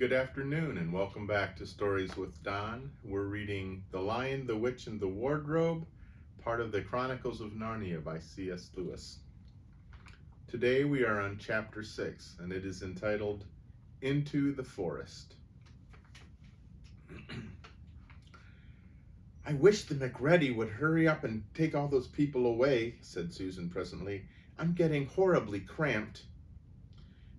Good afternoon and welcome back to Stories with Don. We're reading The Lion, the Witch, and the Wardrobe, part of the Chronicles of Narnia by C.S. Lewis. Today we are on chapter 6 and it is entitled Into the Forest. I wish the McReady would hurry up and take all those people away, said Susan presently. I'm getting horribly cramped.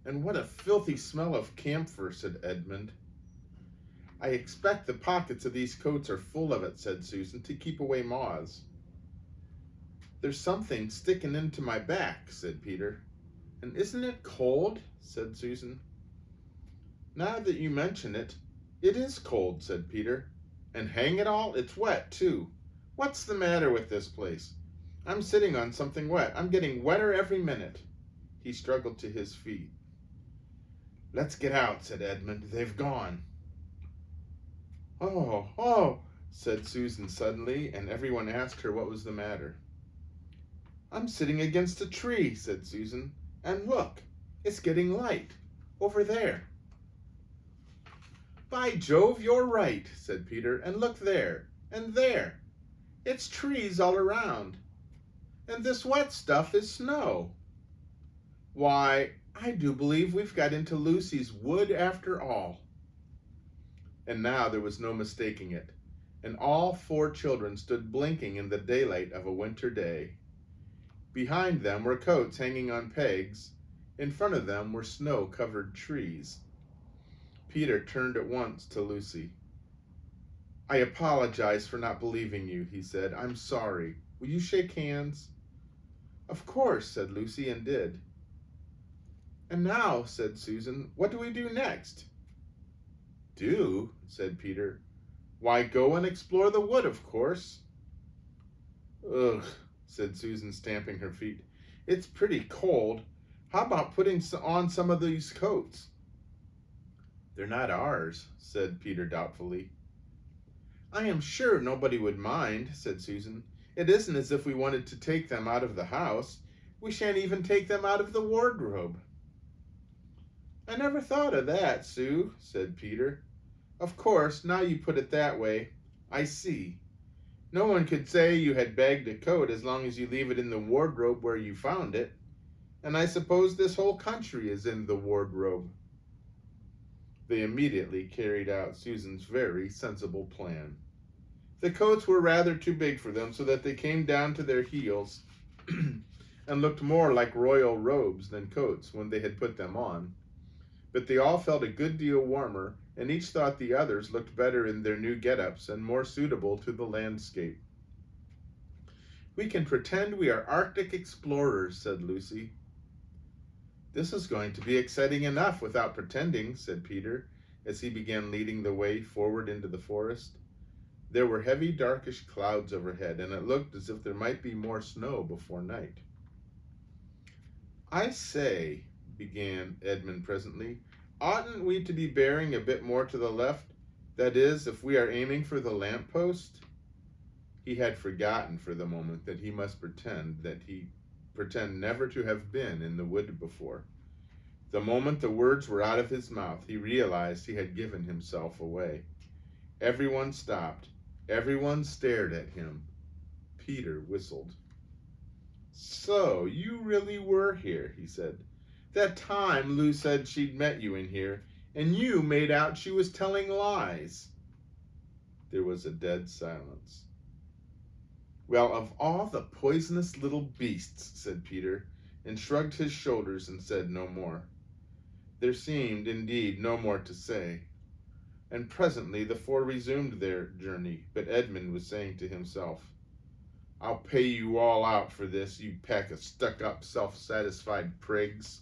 And what a filthy smell of camphor, said Edmund. I expect the pockets of these coats are full of it, said Susan, to keep away moths. There's something sticking into my back, said Peter. And isn't it cold? Said Susan. Now that you mention it, it is cold, said Peter. And hang it all, it's wet, too. What's the matter with this place? I'm sitting on something wet. I'm getting wetter every minute. He struggled to his feet. Let's get out, said Edmund. They've gone. Oh, said Susan suddenly, and everyone asked her what was the matter. I'm sitting against a tree, said Susan, and look, it's getting light, over there. By Jove, you're right, said Peter, and look there, and there. It's trees all around, and this wet stuff is snow. Why, I do believe we've got into Lucy's wood after all. And now there was no mistaking it, and all 4 children stood blinking in the daylight of a winter day. Behind them were coats hanging on pegs. In front of them were snow-covered trees. Peter turned at once to Lucy. I apologize for not believing you, he said. I'm sorry. Will you shake hands? Of course, said Lucy, and did. And now, said Susan, what do we do next? Do, said Peter. Why, go and explore the wood, of course. Ugh, said Susan, stamping her feet. It's pretty cold. How about putting on some of these coats? They're not ours, said Peter doubtfully. I am sure nobody would mind, said Susan. It isn't as if we wanted to take them out of the house. We shan't even take them out of the wardrobe. I never thought of that, Sue, said Peter. Of course, now you put it that way, I see. No one could say you had bagged a coat as long as you leave it in the wardrobe where you found it. And I suppose this whole country is in the wardrobe. They immediately carried out Susan's very sensible plan. The coats were rather too big for them, so that they came down to their heels and looked more like royal robes than coats when they had put them on. But they all felt a good deal warmer, and each thought the others looked better in their new get-ups and more suitable to the landscape. We can pretend we are Arctic explorers, said Lucy. This is going to be exciting enough without pretending, said Peter, as he began leading the way forward into the forest. There were heavy, darkish clouds overhead, and it looked as if there might be more snow before night. I say, began Edmund presently, oughtn't we to be bearing a bit more to the left? That is, if we are aiming for the lamp-post? He had forgotten for the moment that he must pretend never to have been in the wood before. The moment the words were out of his mouth, he realized he had given himself away. Everyone stopped. Everyone stared at him. Peter whistled. So, you really were here, he said. That time Lou said she'd met you in here, and you made out she was telling lies. There was a dead silence. Well, of all the poisonous little beasts, said Peter, and shrugged his shoulders and said no more. There seemed, indeed, no more to say. And presently the 4 resumed their journey, but Edmund was saying to himself, I'll pay you all out for this, you pack of stuck-up, self-satisfied prigs.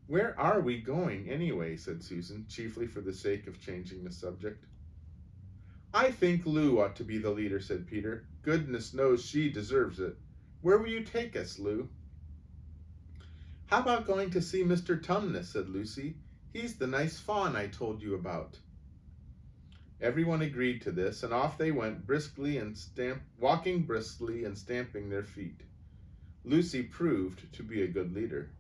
Where are we going, anyway, said Susan, chiefly for the sake of changing the subject. I think Lou ought to be the leader, said Peter. Goodness knows she deserves it. Where will you take us, Lou? How about going to see Mr. Tumnus, said Lucy. He's the nice fawn I told you about. Everyone agreed to this, and off they went, walking briskly and stamping their feet. Lucy proved to be a good leader.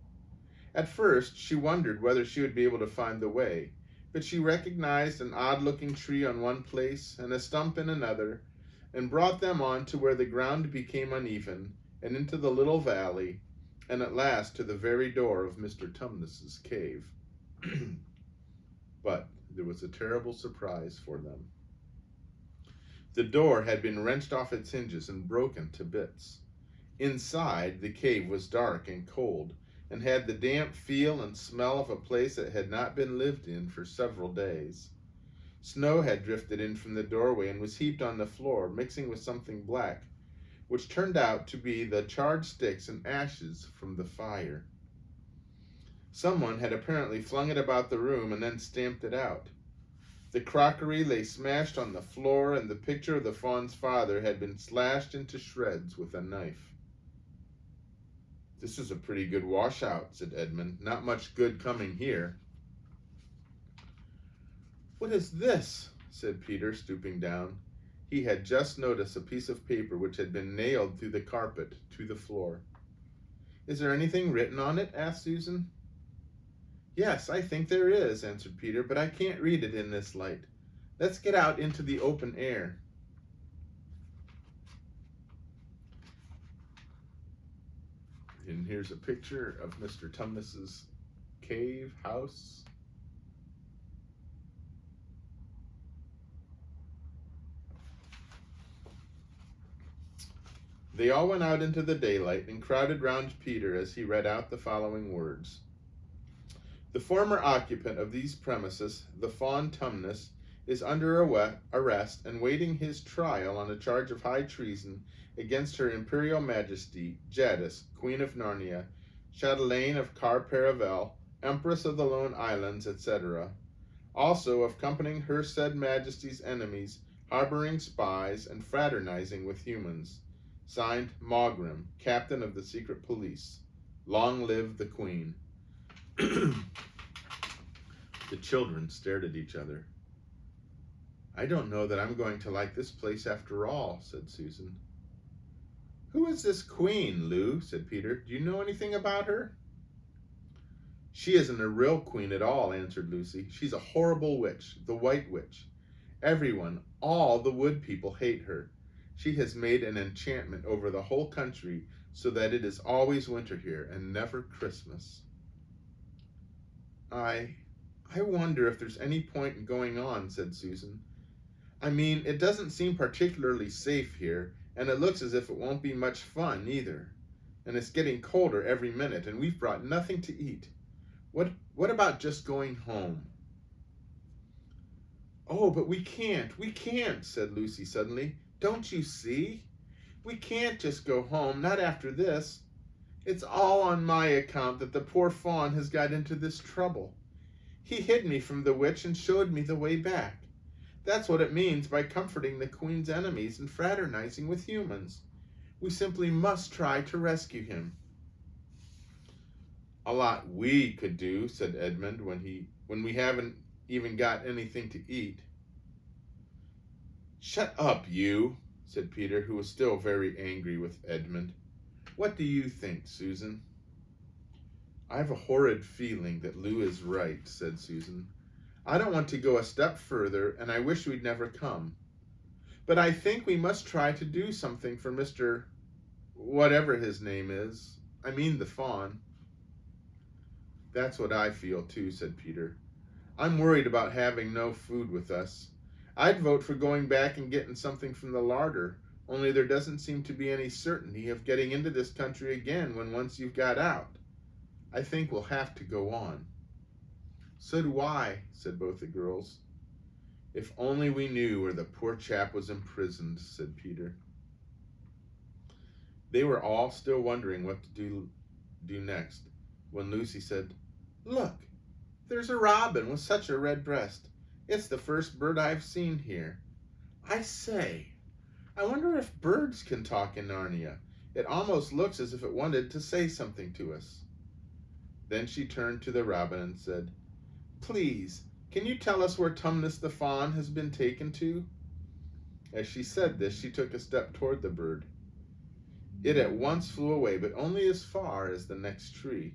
At first, she wondered whether she would be able to find the way, but she recognized an odd-looking tree on one place and a stump in another, and brought them on to where the ground became uneven, and into the little valley, and at last to the very door of Mr. Tumnus's cave. But there was a terrible surprise for them. The door had been wrenched off its hinges and broken to bits. Inside, the cave was dark and cold, and had the damp feel and smell of a place that had not been lived in for several days. Snow had drifted in from the doorway and was heaped on the floor, mixing with something black, which turned out to be the charred sticks and ashes from the fire. Someone had apparently flung it about the room and then stamped it out. The crockery lay smashed on the floor, and the picture of the fawn's father had been slashed into shreds with a knife. "This is a pretty good washout," said Edmund. "Not much good coming here." "What is this?" said Peter, stooping down. He had just noticed a piece of paper which had been nailed through the carpet to the floor. "Is there anything written on it?" asked Susan. "Yes, I think there is," answered Peter, "but I can't read it in this light. Let's get out into the open air." And here's a picture of Mr. Tumnus's cave house. They all went out into the daylight and crowded round Peter as he read out the following words. "The former occupant of these premises, the fawn Tumnus, is under arrest and waiting his trial on a charge of high treason against Her Imperial Majesty, Jadis, Queen of Narnia, Chatelaine of Car-Paravel, Empress of the Lone Islands, etc. Also of accompanying her said Majesty's enemies, harboring spies, and fraternizing with humans. Signed, Maugrim, Captain of the Secret Police. Long live the Queen." The children stared at each other. "I don't know that I'm going to like this place after all," said Susan. "Who is this Queen, Lou?" said Peter. "Do you know anything about her?" "She isn't a real queen at all," answered Lucy. "She's a horrible witch, the White Witch. Everyone, all the wood people hate her. She has made an enchantment over the whole country so that it is always winter here and never Christmas." I wonder if there's any point in going on," said Susan. "I mean, it doesn't seem particularly safe here, and it looks as if it won't be much fun either. And it's getting colder every minute, and we've brought nothing to eat. What about just going home?" "Oh, but we can't," said Lucy suddenly. "Don't you see? We can't just go home, not after this. It's all on my account that the poor fawn has got into this trouble. He hid me from the witch and showed me the way back. That's what it means by comforting the Queen's enemies and fraternizing with humans. We simply must try to rescue him." "A lot we could do," said Edmund, when we haven't even got anything to eat." "Shut up, you," said Peter, who was still very angry with Edmund. "What do you think, Susan?" "I have a horrid feeling that Lou is right," said Susan. "I don't want to go a step further, and I wish we'd never come. But I think we must try to do something for Mr. whatever his name is. I mean the fawn." "That's what I feel too," said Peter. "I'm worried about having no food with us. I'd vote for going back and getting something from the larder, only there doesn't seem to be any certainty of getting into this country again when once you've got out. I think we'll have to go on." "So do I," said both the girls. "If only we knew where the poor chap was imprisoned," said Peter. They were all still wondering what to do next, when Lucy said, "Look, there's a robin with such a red breast. It's the first bird I've seen here. I say, I wonder if birds can talk in Narnia. It almost looks as if it wanted to say something to us." Then she turned to the robin and said, "Please, can you tell us where Tumnus the fawn has been taken to?" As she said this, she took a step toward the bird. It at once flew away, but only as far as the next tree.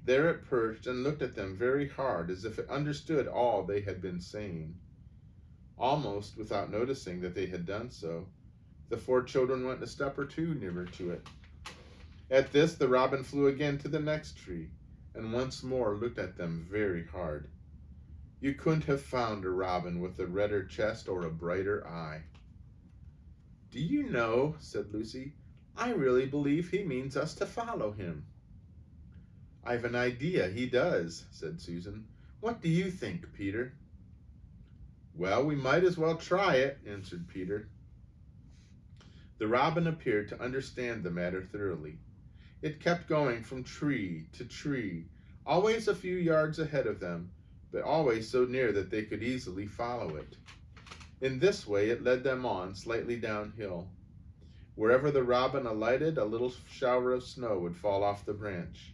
There it perched and looked at them very hard, as if it understood all they had been saying. Almost without noticing that they had done so, the four children went a step or two nearer to it. At this, the robin flew again to the next tree, and once more looked at them very hard. You couldn't have found a robin with a redder chest or a brighter eye. "Do you know," said Lucy, "I really believe he means us to follow him." "I've an idea he does," said Susan. "What do you think, Peter?" "Well, we might as well try it," answered Peter. The robin appeared to understand the matter thoroughly. It kept going from tree to tree, always a few yards ahead of them, but always so near that they could easily follow it. In this way it led them on slightly downhill. Wherever the robin alighted, a little shower of snow would fall off the branch.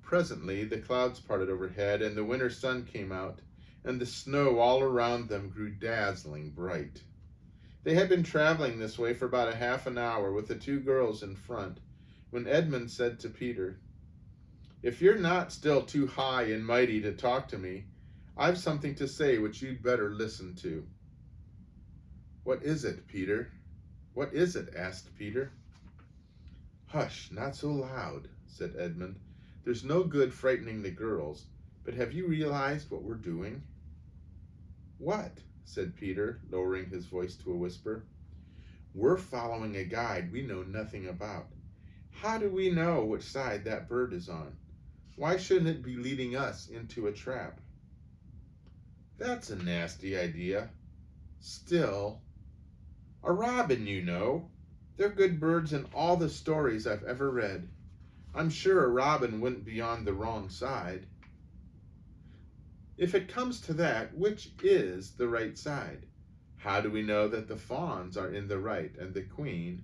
Presently the clouds parted overhead, and the winter sun came out, and the snow all around them grew dazzling bright. They had been traveling this way for about a half an hour with the two girls in front, when Edmund said to Peter, "If you're not still too high and mighty to talk to me, I've something to say which you'd better listen to." "What is it, Peter? What is it?" asked Peter. "Hush, not so loud," said Edmund. "There's no good frightening the girls, but have you realized what we're doing?" "What?" said Peter, lowering his voice to a whisper. "We're following a guide we know nothing about. How do we know which side that bird is on? Why shouldn't it be leading us into a trap?" "That's a nasty idea. Still, a robin, you know. They're good birds in all the stories I've ever read. I'm sure a robin wouldn't be on the wrong side." "If it comes to that, which is the right side? How do we know that the fawns are in the right and the queen—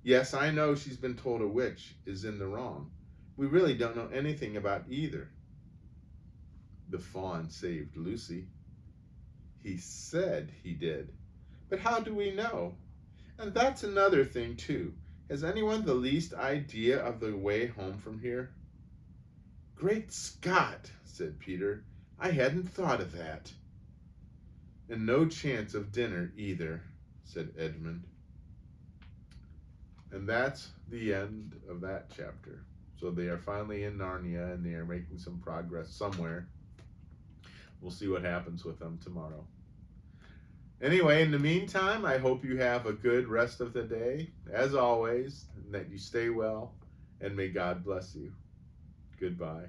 yes, I know she's been told a witch— is in the wrong? We really don't know anything about either." "The fawn saved Lucy." "He said he did. But how do we know? And that's another thing, too. Has anyone the least idea of the way home from here?" "Great Scott!" said Peter. "I hadn't thought of that." "And no chance of dinner either," said Edmund. And that's the end of that chapter. So they are finally in Narnia, and they are making some progress somewhere. We'll see what happens with them tomorrow. Anyway, in the meantime, I hope you have a good rest of the day, as always, and that you stay well, and may God bless you. Goodbye.